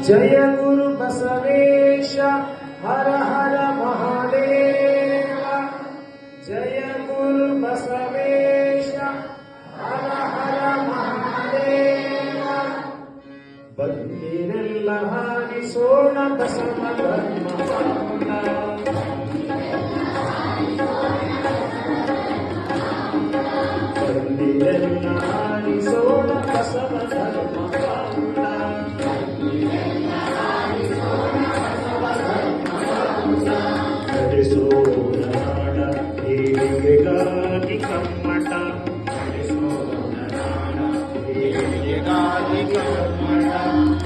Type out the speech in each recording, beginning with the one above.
ಜಯ ಗುರು ಬಸವೇಶ ಹರ ಹರ ಮಹಾದೇವ. ಜಯ ಗುರು ಬಸವೇಶ ಹರ ಹರ ಮಹಾದೇವ. ಬಂದಿರೆಲ್ಲ ಹಾರಿಸೋಣ ಬಸವ ಧರ್ಮವನ್ನ. ಬಂದಿರೆಲ್ಲ ಹಾರಿಸೋಣ ಬಸವ ಧರ್ಮವನ್ನ. ನಡೆಸೋಣ ನಾಡ ಏಳಿಗೆಗಾಗಿ ಕಮ್ಮಟ. ನಡೆಸೋಣ ನಾಡ ಏಳಿಗೆಗಾಗಿ ಕಮ್ಮಟ.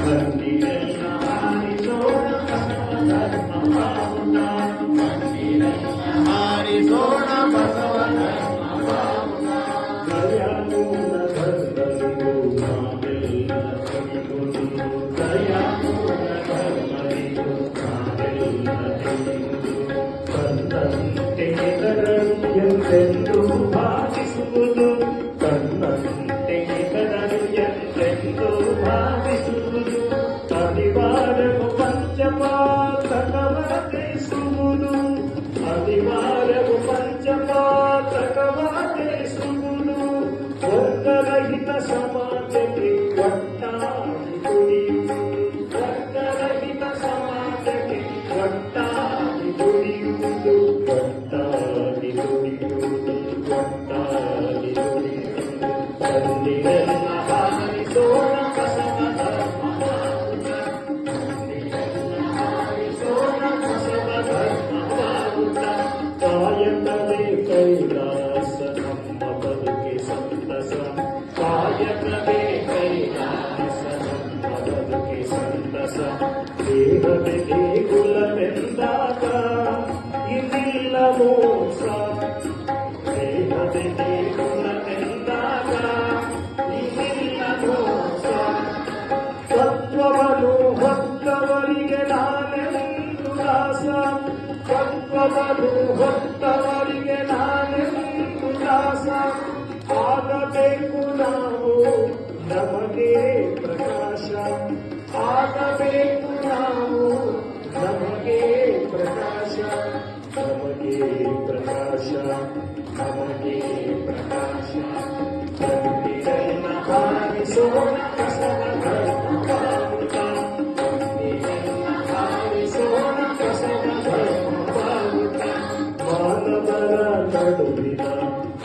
ಬಂದಿರೆಲ್ಲ ಹಾರಿಸೋಣ ಬಸವ ಧರ್ಮವನ್ನ. ಬಂದಿರೆಲ್ಲ ಹಾರಿಸೋಣ ಬಸವ ಧರ್ಮವನ್ನ. ದಯಾಮೂಲ ಧರ್ಮವಿದು ನಾವೆಲ್ಲ ಕೈಗೊಂಡು. ದಯಾಮೂಲ ಧರ್ಮವಿದು ನಾವೆಲ್ಲ ಕೈಗೊಂಡು. ತನ್ನಂತೆ ಇತರರು ಎಂದೆಂದು ಭಾವಿಸುವುದು. ತನ್ನಂತೆ ಇತರರು ಎಂದೆಂದು ಭಾವಿಸುವುದು. ಅನಿವಾರ್ಯವು ಪಂಚಪಾತಕವಾದಿಸುವುದು. ಅನಿವಾರ್ಯವು ಪಂಚಪಾತಕವಾದಿಸುವುದು. ವರ್ಗರಹಿತ ಸಮಾಜಕ್ಕೆ ಒಟ್ಟಾಗಿ ದುಡಿಯುವುದು. ವರ್ಗರಹಿತ ಸಮಾಜಕ್ಕೆ ಒಟ್ಟಾಗಿ ದುಡಿಯುವುದು. ಒಟ್ಟಾಗಿ ದುಡಿಯುವುದು. ಒಟ್ಟಾಗಿ ದುಡಿಯುವುದು. ಬಂದಿರೆಲ್ಲ ಹಾರಿಸೋಣ ಬಸವ ಧರ್ಮವನ್ನ. ಬಂದಿರೆಲ್ಲ ಹಾರಿಸೋಣ ಬಸವ ಧರ್ಮವನ್ನ. ಕಾಯಕವೇ ಕೈಲಾಸ ನಮ್ಮ ಬದುಕೆ ಸಂತಸ. ಕಾಯಕವೇ ಕೈಲಾಸ ನಮ್ಮ ಬದುಕೆ ಸಂತಸ. ದೇಹವೇ ದೇಗುಲವೆಂದಾಗ ಇನ್ನಿಲ್ಲ ಮೋಸ. ದೇಹವೇ ದೇಗುಲವೆಂದಾಗ ಇನ್ನಿಲ್ಲ ಮೋಸ. ತತ್ವವನ್ನು ಹೊತ್ತವರಿಗೆ ನಾನೆಂದು ದಾಸ. ತತ್ವವನ್ನು ಹೊತ್ತವರಿಗೆ ನಾನೆಂದು ದಾಸ. ಆಗಬೇಕು ನಾವು ನಮಗೆ ಪ್ರಕಾಶ. ಆಗಬೇಕು ನಾವು ನಮಗೆ ಪ್ರಕಾಶ. ನಮಗೆ ಪ್ರಕಾಶ. ನಮಗೆ ಪ್ರಕಾಶ. ಬಂದಿರೆಲ್ಲ ಹಾರಿಸೋಣ ಬಸವ ಧರ್ಮವನ್ನ. ಬಂದಿರೆಲ್ಲ ಹಾರಿಸೋಣ ಬಸವ ಧರ್ಮವನ್ನ. ಮಾನವರ ನಡುವಿನ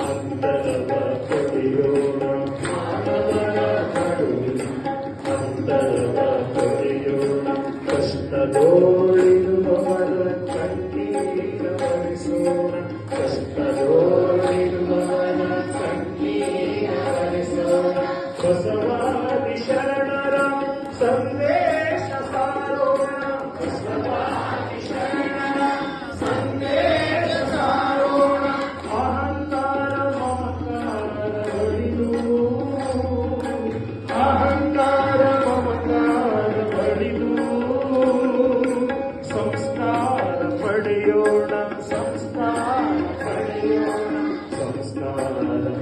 ಅಂತರವ ತೊಡೆಯೋಣ. ಮಾನವರ ನಡುವಿನ ಅಂತರವ ತೊಡೆಯೋಣ. ಕಷ್ಟದೋಳಿರುವವರ ಕಣ್ಣೀರ ಒರೆಸೋಣ. ಕಷ್ಟದೋಳಿರುವವರ ಕಣ್ಣೀರ ಒರೆಸೋಣ. ಬಸವಾದಿ ಶರಣರ ಸಂದೇಶ ಸಾರೋಣ. ಬಸವಾದಿ ಶರಣರ ಸಂದೇಶ ಸಾರೋಣ. ಅಹಂಕಾರ ಮಮಕಾರ ಬಳಿದು. ಅಹಂಕಾರ ಮಮಕಾರ ಬಳಿದು. ಸಂಸ್ಕಾರ ಪಡೆಯೋಣ. ಸಂಸ್ಕಾರ ಪಡೆಯೋಣ. ಸಂಸ್ಕಾರ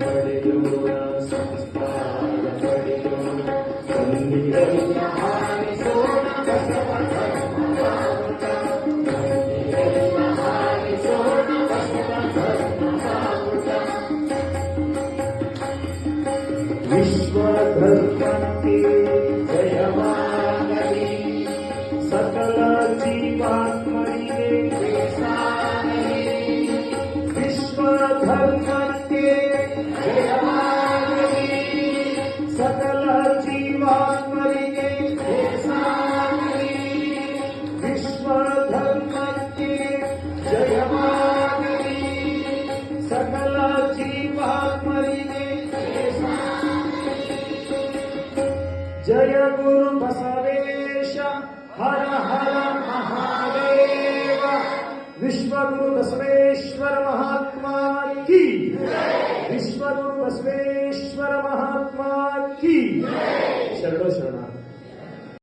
ಪಡೆಯೋಣ. ಸಂಸ್ಕಾರ ಪಡೆಯೋಣ. ಬಂದಿರೆಲ್ಲ ಹಾರಿಸೋಣ ಬಸವ ಧರ್ಮವನ್ನ. ಬಂದಿರೆಲ್ಲ ಹಾರಿಸೋಣ ಬಸವ ಧರ್ಮವನ್ನ. ವಿಶ್ವಧರ್ಮಕ್ಕೆ ಜಯವಾಗಲಿ. ಸಕಲ ಜೀವಾತ್ಮರಿಗೆ ಸಾಗಲಿ. ವಿಶ್ವಧರ್ಮಕ್ಕೆ ಜಯವಾಗಲಿ. ಸಕಲ ಜೀವಾತ್ಮರಿಗೆ ಸಾಗಲಿ. ವಿಶ್ವಧರ್ಮಕ್ಕೆ ಜಯವಾಗಲಿ. ಸಕಲ ಜೀವಾತ್ಮರಿಗೆ ಜಯ ಗುರು ಬಸವೇಶ ಹರ ಹರ ಮಹಾದೇವ. ವಿಶ್ವಗುರು ಬಸವೇಶ್ವರ ಮಹಾತ್ಮ ಕಿ. ವಿಶ್ವಗುರು ಬಸವೇಶ್ವರ ಮಹಾತ್ಮ ಕಿ. ಶರಣೋ ಶರಣ.